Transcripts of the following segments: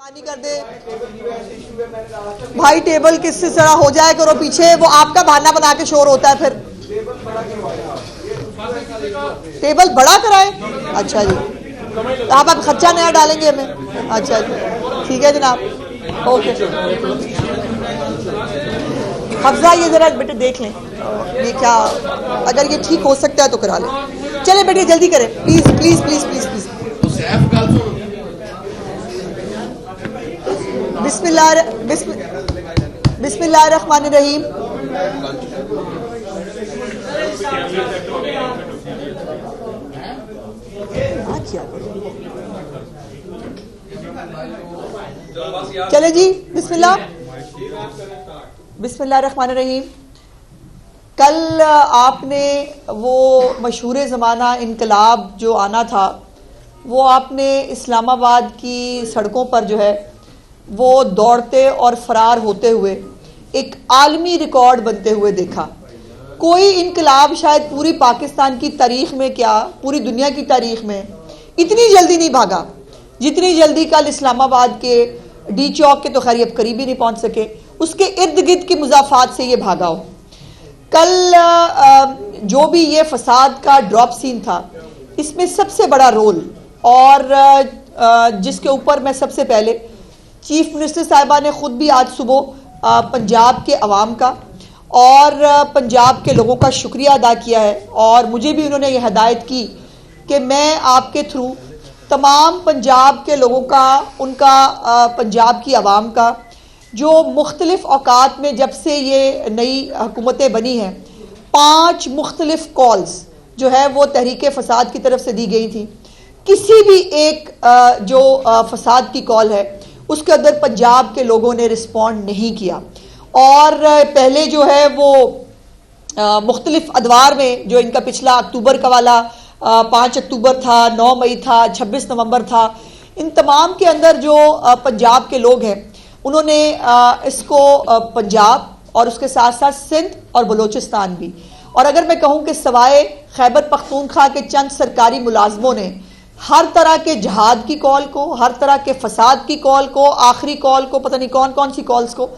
पानी कर दे भाई, टेबल किससे जरा हो जाए करो पीछे, वो आपका बहाना बना के शोर होता है फिर। टेबल बड़ा कराए? अच्छा जी, आप खर्चा नया डालेंगे हमें? अच्छा जी, ठीक है जनाब, ओके। हफ्जा ये जरा बेटे देख लें ये क्या, अगर ये ठीक हो सकता है तो करा लें। चले बेटे जल्दी करें please please please please please. बिस्मिल्लाहिर्रहमानिर्रहीम। चले जी, बिस्मिल्लाहिर्रहमानिर्रहीम। कल आपने वो मशहूर ज़माना इनकलाब जो आना था, वो आपने इस्लामाबाद की सड़कों पर जो है वो दौड़ते और फरार होते हुए एक आलमी रिकॉर्ड बनते हुए देखा। कोई इनकलाब शायद पूरी पाकिस्तान की तारीख में, क्या पूरी दुनिया की तारीख में इतनी जल्दी नहीं भागा जितनी जल्दी कल इस्लामाबाद के डी चौक के, तो खैर अब करीब ही नहीं पहुंच सके, उसके इर्द गिर्द की मुजाफात से ये भागा हो। कल जो भी ये फसाद का ड्रॉप सीन था, इसमें सबसे बड़ा रोल, और जिसके ऊपर मैं सबसे पहले चीफ मिनिस्टर साहिबा ने खुद भी आज सुबह पंजाब के अवाम का और पंजाब के लोगों का शुक्रिया अदा किया है, और मुझे भी उन्होंने ये हदायत की कि मैं आपके थ्रू तमाम पंजाब के लोगों का, उनका पंजाब की अवाम का, जो मुख्तलिफ औकात में जब से ये नई हुकूमतें बनी हैं, 5 मुख्तलिफ कॉल्स जो है वो तहरीक फसाद की तरफ से दी गई थी। किसी भी एक जो फसाद की कॉल है उसके अंदर पंजाब के लोगों ने रिस्पॉन्ड नहीं किया, और पहले जो है वो मुख्तलिफ अदवार में जो इनका पिछला अक्टूबर का वाला 5 अक्टूबर था, 9 मई था, 26 नवंबर था, इन तमाम के अंदर जो पंजाब के लोग हैं उन्होंने इसको पंजाब और उसके साथ साथ सिंध और बलोचिस्तान भी, और अगर मैं कहूँ कि सवाए खैबर पख्तूनख्वा के चंद सरकारी मुलाजमों ने हर तरह के जहाद की कॉल को, हर तरह के फसाद की कॉल को, आखिरी कॉल को, पता नहीं कौन कौन सी कॉल्स को,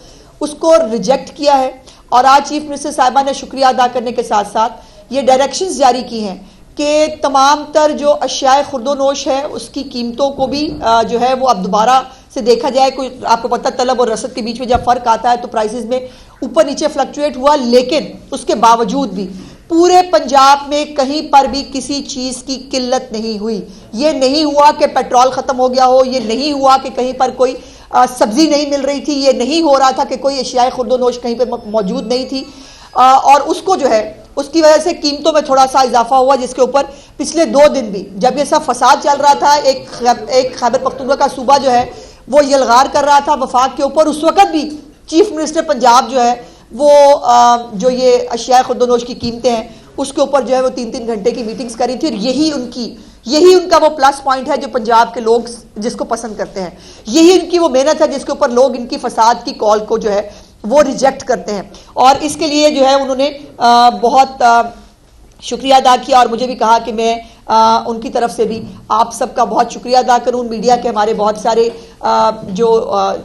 उसको रिजेक्ट किया है। और आज चीफ मिनिस्टर साहिबा ने शुक्रिया अदा करने के साथ साथ ये डायरेक्शंस जारी की हैं कि तमाम तर जो अशियाए खुर्दोनोश है उसकी कीमतों को भी जो है वो अब दोबारा से देखा जाए। कोई आपको पता, तलब और रसद के बीच में जब फ़र्क आता है तो प्राइसेस में ऊपर नीचे फ्लक्चुएट हुआ, लेकिन उसके बावजूद भी पूरे पंजाब में कहीं पर भी किसी चीज़ की किल्लत नहीं हुई। ये नहीं हुआ कि पेट्रोल ख़त्म हो गया हो, ये नहीं हुआ कि कहीं पर कोई सब्ज़ी नहीं मिल रही थी, ये नहीं हो रहा था कि कोई अशियाए खुर्दोनोश कहीं पर मौजूद नहीं थी, और उसको जो है उसकी वजह से कीमतों में थोड़ा सा इजाफा हुआ, जिसके ऊपर पिछले 2 दिन भी जब ये सब फसाद चल रहा था, एक खैबर पख्तूनख्वा का सूबा जो है वो यलगार कर रहा था वफाक के ऊपर, उस वक़्त भी चीफ मिनिस्टर पंजाब जो है वो जो ये अशियाए खुर्दोनोश की कीमतें हैं उसके ऊपर जो है वो 3-3 घंटे की मीटिंग्स करी थी, और यही उनका वो प्लस पॉइंट है जो पंजाब के लोग जिसको पसंद करते हैं, यही उनकी वो मेहनत है जिसके ऊपर लोग इनकी फसाद की कॉल को जो है वो रिजेक्ट करते हैं। और इसके लिए जो है उन्होंने बहुत शुक्रिया अदा किया, और मुझे भी कहा कि मैं उनकी तरफ से भी आप सबका बहुत शुक्रिया अदा करूं। मीडिया के हमारे बहुत सारे जो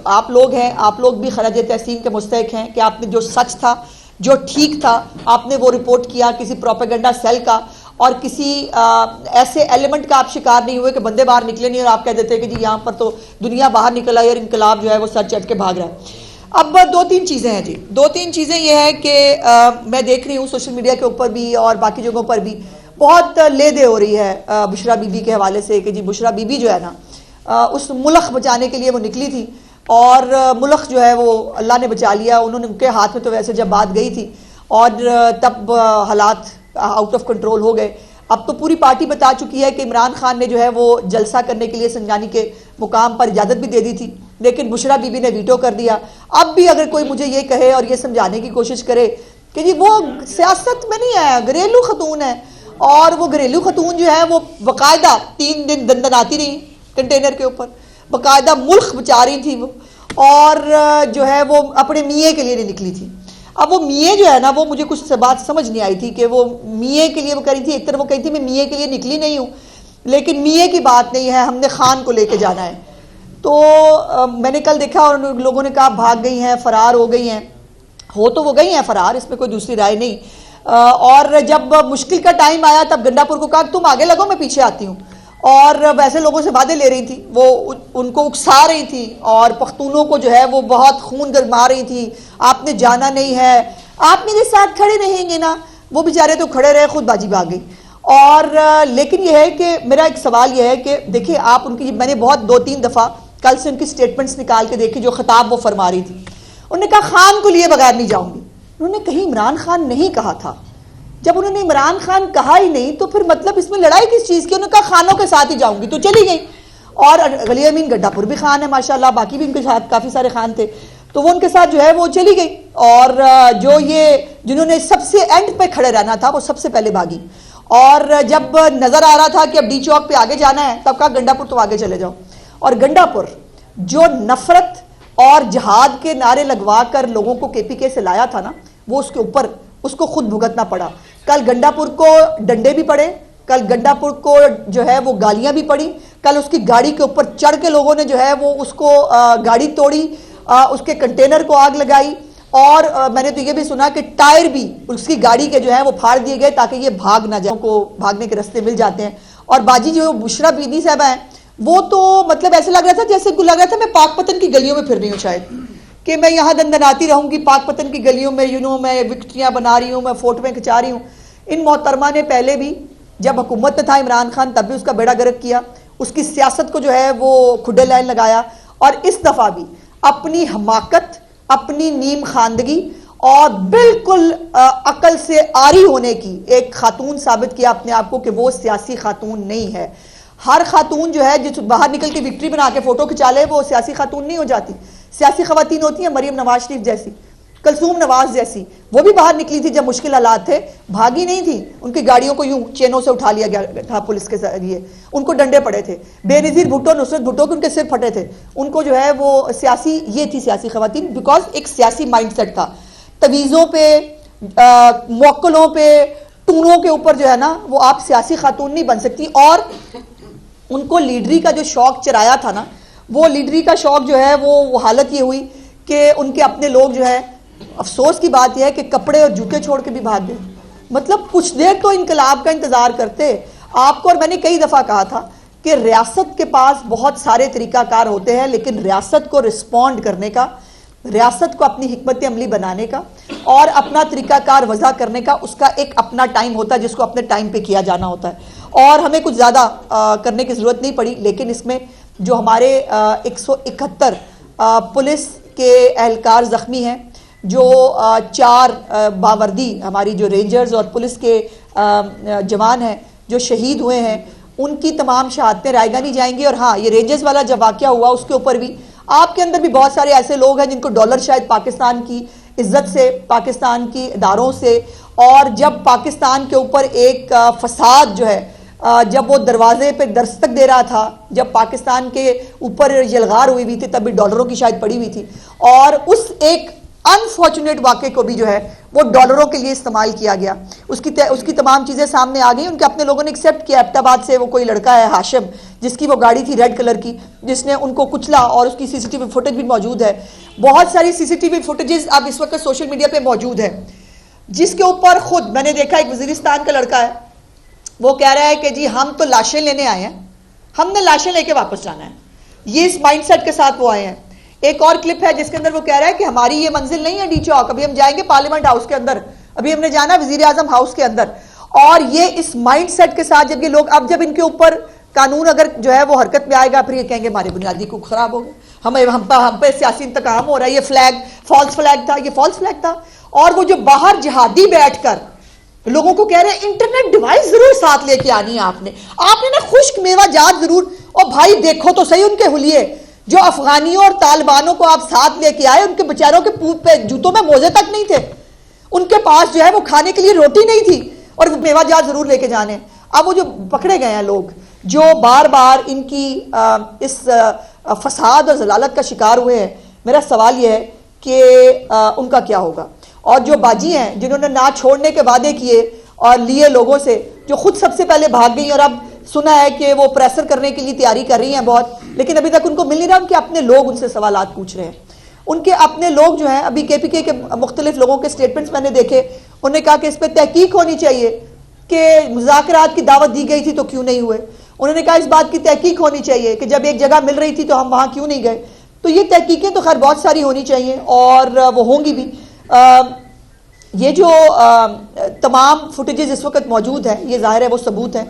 आप लोग हैं, आप लोग भी खराज तहसीन के मुस्तहिक हैं कि आपने जो सच था, जो ठीक था, आपने वो रिपोर्ट किया। किसी प्रोपेगेंडा सेल का और किसी ऐसे एलिमेंट का आप शिकार नहीं हुए कि बंदे बाहर निकले नहीं और आप कह देते हैं कि जी यहाँ पर तो दुनिया बाहर निकल आई और इनकलाब जो है वो सर चढ़ के भाग रहा है। अब 2-3 चीज़ें हैं जी, 2-3 चीज़ें ये हैं कि मैं देख रही हूँ सोशल मीडिया के ऊपर भी और बाकी जगहों पर भी बहुत ले दे हो रही है बुशरा बीबी के हवाले से कि जी बुशरा बीबी जो है ना उस मुल्क बचाने के लिए वो निकली थी, और मुल्क जो है वो अल्लाह ने बचा लिया। उन्होंने, उनके हाथ में तो वैसे जब बात गई थी और तब हालात आउट ऑफ कंट्रोल हो गए। अब तो पूरी पार्टी बता चुकी है कि इमरान खान ने जो है वो जलसा करने के लिए संजानी के मुकाम पर इजाज़त भी दे दी थी, लेकिन बुशरा बीबी ने वीटो कर दिया। अब भी अगर कोई मुझे ये कहे और ये समझाने की कोशिश करे कि जी वो सियासत में नहीं है, घरेलू खतून है, और वो घरेलू खतून जो है वो बाकायदा 3 दिन दंदनाती रही कंटेनर के ऊपर, बाकायदा मुल्क बचा रही थी वो, और जो है वो अपने मियाँ के लिए नहीं निकली थी। अब वो मियाँ जो है ना, वो मुझे कुछ बात समझ नहीं आई थी कि वो मियाँ के लिए वो कह रही थी। एक तरफ वो कही थी मैं मियाँ के लिए निकली नहीं हूँ, लेकिन मियाँ की बात नहीं है, हमने खान को लेके जाना है। तो मैंने कल देखा और लोगों ने कहा भाग गई हैं, फरार हो गई हैं। हो तो वो गई हैं फरार, इसमें कोई दूसरी राय नहीं। और जब मुश्किल का टाइम आया तब गंडापुर को कहा तुम आगे लगो, मैं पीछे आती हूँ। और वैसे लोगों से वादे ले रही थी, वो उनको उकसा रही थी और पख्तूनों को जो है वो बहुत खून गरमा रही थी। आपने जाना नहीं है, आप मेरे साथ खड़े रहेंगे ना। वो बेचारे तो खड़े रहे, खुद बाजी भाग गई। और लेकिन यह है कि मेरा एक सवाल यह है कि देखिए आप उनकी, मैंने बहुत 2-3 दफ़ा कल से उनकी स्टेटमेंट्स निकाल के देखी, जो खिताब वो फरमा रही थी। उन्होंने कहा खान को लिए बगैर नहीं जाऊंगी। उन्होंने कहीं इमरान खान नहीं कहा था। जब उन्होंने इमरान खान कहा ही नहीं तो फिर मतलब इसमें लड़ाई किस चीज़ की। उन्होंने कहा खानों के साथ ही जाऊंगी, तो चली गई। और गली अमीन गड्डापुर भी खान है माशाल्लाह, बाकी भी उनके साथ काफ़ी सारे खान थे, तो वो उनके साथ जो है वो चली गई। और जो ये जिन्होंने सबसे एंड पे खड़े रहना था वो सबसे पहले भागी। और जब नजर आ रहा था कि अब डी चौक पे आगे जाना है तब कहा गंडापुर तो आगे चले जाओ। और गंडापुर जो नफरत और जहाद के नारे लगवा कर लोगों को केपीके से लाया था ना, वो उसके ऊपर उसको खुद भुगतना पड़ा। कल गंडापुर को डंडे भी पड़े, कल गंडापुर को जो है वो गालियां भी पड़ी, कल उसकी गाड़ी के ऊपर चढ़ के लोगों ने जो है वो उसको गाड़ी तोड़ी, उसके कंटेनर को आग लगाई। और मैंने तो ये भी सुना कि टायर भी उसकी गाड़ी के जो है वो फाड़ दिए गए ताकि ये भाग ना जाए, को भागने के रास्ते मिल जाते हैं। और बाजी जो बुशरा बीदी साहबा है वो तो मतलब ऐसे लग रहा था जैसे लग रहा था मैं पाकपतन की गलियों में फिर रही हूँ, शायद कि मैं यहाँ दंदनाती रहूंगी पाकपतन की गलियों में, मैं विक्ट्रियाँ बना रही हूँ, मैं फोटोएं खिंचा रही हूँ। इन मोहतरमा ने पहले भी जब हुकूमत में था इमरान खान तब भी उसका बेड़ा गर्क किया, उसकी सियासत को जो है वो खुडे लाइन लगाया। और इस दफ़ा भी अपनी हमाकत, अपनी नीम खानदगी और बिल्कुल अकल से आरी होने की एक खातून साबित किया अपने आप को कि वो सियासी खातून नहीं है। हर खातून जो है जिस बाहर निकल के विक्ट्री बना के फोटो खिंचा ले वो सियासी खातून नहीं हो जाती। सियासी खवातीन होती हैं मरियम नवाज शरीफ जैसी, कलसूम नवाज जैसी, वो भी बाहर निकली थी जब मुश्किल हालात थे, भागी नहीं थी। उनकी गाड़ियों को यूं चेनों से उठा लिया गया था पुलिस के जरिए, उनको डंडे पड़े थे। बेनज़ीर भुट्टो, नुसरत भुट्टो के उनके सिर फटे थे। उनको जो है वो सियासी, ये थी सियासी खवातीन, बिकॉज एक सियासी माइंडसेट था। तवीज़ों पे, मौक्कलों पे, टूनों के ऊपर जो है ना वो आप सियासी खातून नहीं बन सकती। और उनको लीडरी का जो शौक चराया था ना, वो लीडरी का शौक जो है वो हालत ये हुई कि उनके अपने लोग जो है, अफसोस की बात यह है कि कपड़े और जूते छोड़ के भी भाग गए। मतलब कुछ देर तो इनकलाब का इंतजार करते आपको। और मैंने कई दफा कहा था कि रियासत के पास बहुत सारे तरीकाकार होते हैं, लेकिन रियासत को रिस्पॉन्ड करने का, रियासत को अपनी हिकमत अमली बनाने का और अपना तरीकाकार वजह करने का उसका एक अपना टाइम होता है जिसको अपने टाइम पे किया जाना होता है। और हमें कुछ ज़्यादा करने की ज़रूरत नहीं पड़ी, लेकिन इसमें जो हमारे 171 पुलिस के एहलकार ज़ख्मी हैं, जो 4 बावर्दी हमारी जो रेंजर्स और पुलिस के जवान हैं जो शहीद हुए हैं, उनकी तमाम शहादतें रायगा नहीं जाएंगी। और हाँ, ये रेंजर्स वाला जब वाक़या हुआ उसके ऊपर भी आपके अंदर भी बहुत सारे ऐसे लोग हैं जिनको डॉलर शायद पाकिस्तान की इज्जत से, पाकिस्तान की इदारों से, और जब पाकिस्तान के ऊपर एक फसाद जो है, जब वो दरवाजे पे दस्तक दे रहा था, जब पाकिस्तान के ऊपर यलगार हुई हुई थी तब भी डॉलरों की शायद पड़ी हुई थी, और उस एक अनफॉर्चुनेट वाक़े को भी जो है वो डॉलरों के लिए इस्तेमाल किया गया। उसकी तमाम चीज़ें सामने आ गई। उनके अपने लोगों ने एक्सेप्ट किया। अहमदाबाद से वो कोई लड़का है हाशिम, जिसकी वो गाड़ी थी रेड कलर की, जिसने उनको कुचला, और उसकी सीसीटीवी फुटेज भी मौजूद है। बहुत सारी सीसीटीवी फुटेजेस अब इस वक्त सोशल मीडिया पे मौजूद है, जिसके ऊपर खुद मैंने देखा एक वजीरिस्तान का लड़का है, वो कह रहा है कि जी हम तो लाशें लेने आए हैं, हमने लाशें लेके वापस जाना है। ये इस माइंडसेट के साथ वो आए हैं। एक और क्लिप है जिसके अंदर वो कह रहा है कि हमारी ये मंजिल नहीं है डी चौक, अभी हम जाएंगे पार्लियामेंट हाउस के अंदर, अभी हमने जाना वजीर आजम हाउस के अंदर। और ये इस माइंडसेट के साथ जब ये लोग, अब जब इनके ऊपर कानून अगर जो है वो हरकत में आएगा, फिर ये कहेंगे हमारे बुनियादी को खराब हो गए, हम पे सियासी इंतकाम हो रहा है, ये फ्लैग फॉल्स फ्लैग था, ये फॉल्स फ्लैग था। और वो जो बाहर जिहादी बैठकर लोगों को कह रहे हैं इंटरनेट डिवाइस जरूर साथ लेके आनी है आपने ना खुश्क मेवा जात जरूर। और भाई देखो तो सही उनके हुलिये, जो अफगानियों और तालिबानों को आप साथ लेके आए, उनके बेचारों के पे जूतों में मोजे तक नहीं थे, उनके पास जो है वो खाने के लिए रोटी नहीं थी, और मेवा जात जरूर लेके जाने। अब वो जो पकड़े गए हैं लोग जो बार बार इनकी इस फसाद और जलालत का शिकार हुए हैं, मेरा सवाल यह है कि उनका क्या होगा। और जो बाजी हैं जिन्होंने ना छोड़ने के वादे किए और लिए लोगों से, जो खुद सबसे पहले भाग गई और अब सुना है कि वो प्रेशर करने के लिए तैयारी कर रही हैं बहुत, लेकिन अभी तक उनको मिल नहीं रहा। उनके अपने लोग उनसे सवालात पूछ रहे हैं। उनके अपने लोग जो हैं, अभी KPK के मुख्तलिफ लोगों के स्टेटमेंट्स मैंने देखे, उन्होंने कहा कि इस पर तहकीक होनी चाहिए कि मुज़ाकरात की दावत दी गई थी तो क्यों नहीं हुए। उन्होंने कहा इस बात की तहकीक होनी चाहिए कि जब एक जगह मिल रही थी तो हम वहाँ क्यों नहीं गए। तो ये तहकीकें तो खैर बहुत सारी होनी चाहिए और वो होंगी भी। ये जो तमाम फुटेजेस इस वक्त मौजूद हैं, ये ज़ाहिर है वो सबूत हैं।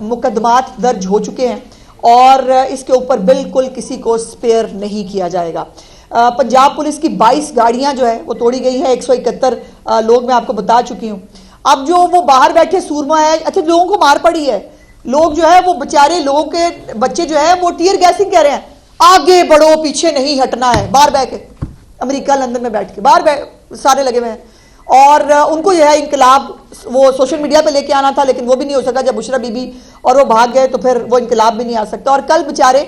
मुकदमात दर्ज हो चुके हैं और इसके ऊपर बिल्कुल किसी को स्पेयर नहीं किया जाएगा। पंजाब पुलिस की 22 गाड़ियां जो है वो तोड़ी गई है, 171 लोग मैं आपको बता चुकी हूँ। अब जो वो बाहर बैठे सूरमा है, अच्छा लोगों को मार पड़ी है, लोग जो है वो बेचारे लोगों के बच्चे जो है वो टीयर गैसिंग कह रहे हैं, आगे बढ़ो पीछे नहीं हटना है, बाहर बैठ के अमेरिका लंदन में बैठ के बाहर सारे लगे हुए हैं। और उनको यह है इनकलाब वो सोशल मीडिया पे लेके आना था, लेकिन वो भी नहीं हो सका। जब बुशरा बीबी और वो भाग गए तो फिर वो इनकलाब भी नहीं आ सकता। और कल बेचारे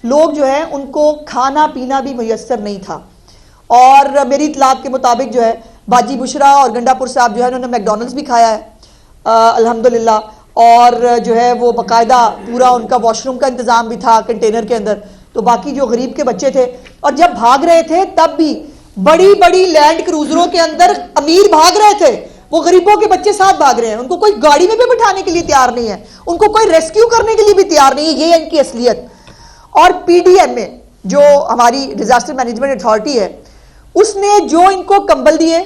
लोग जो है उनको खाना पीना भी मुयस्सर नहीं था। और मेरी इतलात के मुताबिक जो है बाजी बुशरा और गंडापुर साहब जो है उन्होंने मैकडोनल्ड्स भी खाया है अल्हम्दुलिल्लाह। और जो है वो बाकायदा पूरा उनका वॉशरूम का इंतजाम भी था कंटेनर के अंदर। तो बाकी जो गरीब के बच्चे थे, और जब भाग रहे थे तब भी बड़ी बड़ी लैंड क्रूजरों के अंदर अमीर भाग रहे थे, वो गरीबों के बच्चे साथ भाग रहे हैं। उनको कोई गाड़ी में भी बिठाने के लिए तैयार नहीं है, उनको कोई रेस्क्यू करने के लिए भी तैयार नहीं है। ये है इनकी असलियत। और PDMA जो हमारी डिजास्टर मैनेजमेंट अथॉरिटी है, उसने जो इनको कंबल दिए,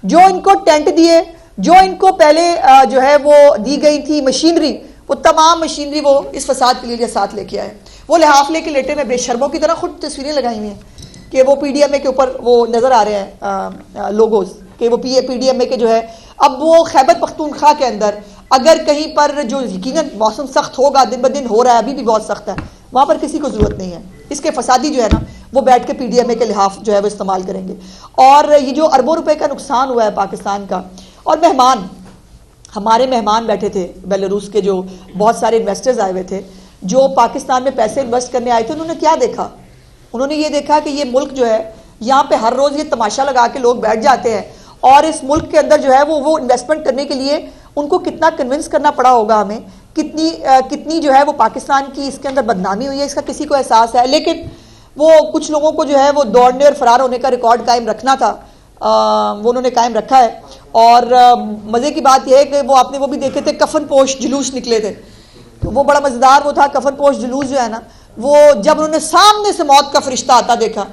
जो इनको टेंट दिए, जो इनको पहले जो है वो दी गई थी मशीनरी, वो तमाम मशीनरी वो इस फसाद के लिए साथ लेके आए। वो लिहाफ लेके लेटे में बेशर्मों की तरह खुद तस्वीरें लगाई हुई हैं कि वो PDMA के ऊपर वो नजर आ रहे हैं लोगोज कि वो PDMA के जो है। अब वो खैबर पख्तूनख्वा के अंदर अगर कहीं पर जो यकीनन मौसम सख्त होगा, दिन ब दिन हो रहा है, अभी भी बहुत सख्त है, वहां पर किसी को जरूरत नहीं है। इसके फसादी जो है ना वो बैठ के PDMA के लिहाफ जो है वो इस्तेमाल करेंगे। और ये जो अरबों रुपए का नुकसान हुआ है पाकिस्तान का, और मेहमान हमारे मेहमान बैठे थे बेलारूस के, जो बहुत सारे इन्वेस्टर्स आए हुए थे जो पाकिस्तान में पैसे इन्वेस्ट करने आए थे। उन्होंने क्या देखा? उन्होंने ये देखा कि ये मुल्क जो है यहाँ पे हर रोज ये तमाशा लगा के लोग बैठ जाते हैं, और इस मुल्क के अंदर जो है वो इन्वेस्टमेंट करने के लिए उनको कितना कन्विंस करना पड़ा होगा हमें, कितनी जो है वो पाकिस्तान की इसके अंदर बदनामी हुई है, इसका किसी को एहसास है। लेकिन वो कुछ लोगों को जो है वो दौड़ने और फरार होने का रिकॉर्ड कायम रखना था, वो उन्होंने कायम रखा है। और मजे की बात यह है कि वो आपने वो भी देखे थे, कफन पोश जुलूस निकले थे, तो वो बड़ा मजेदार वो था। कफन पोश जुलूस जो है ना, वो जब उन्होंने सामने से मौत का फरिश्ता आता देखा,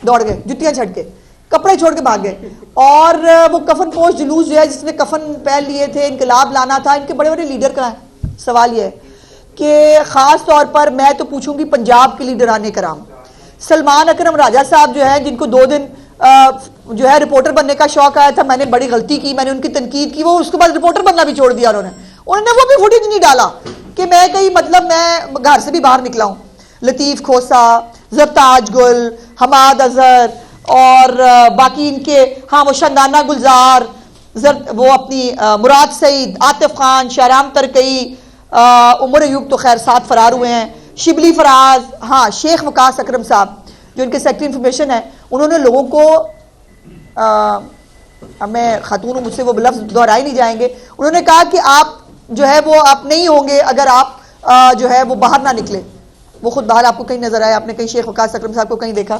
दौड़ गए, जुतियां छड़ के, कपड़े छोड़ के भाग गए। और वो कफन पोश जुलूस जो है जिसने कफन पहन लिए थे, इनकलाब लाना था, इनके बड़े बड़े लीडर का है। सवाल यह है कि खास तौर पर मैं तो पूछूंगी पंजाब के लीडरान कराम, सलमान अकरम राजा साहब जो है, जिनको 2 दिन जो है रिपोर्टर बनने का शौक आया था, मैंने बड़ी गलती की, मैंने उनकी तनकीद की, वो उसके बाद रिपोर्टर बनना भी छोड़ दिया उन्होंने वो भी फुटेज नहीं डाला कि मैं कहीं मतलब मैं घर से भी बाहर निकला हूं। लतीफ खोसा, ज़रताज गुल, हमाद अजहर और बाकी इनके, हाँ वो शंदाना गुलजार, वो अपनी मुराद सईद, आतिफ खान, शाहराम तरकई, उमर अयूब तो खैर 7 फरार हुए हैं, शिबली फराज, हाँ शेख वकास अकरम साहब जो इनके सेक्रेटरी इंफॉर्मेशन है, उन्होंने लोगों को मैं खातून हूं, मुझसे वो लफ्ज दोहराए नहीं जाएंगे, उन्होंने कहा कि आप जो है वो आप नहीं होंगे अगर आप जो है वो बाहर ना निकले। वो खुद बाहर आपको कहीं नजर आया? आपने कहीं शेख वकास अकरम साहब को कहीं देखा?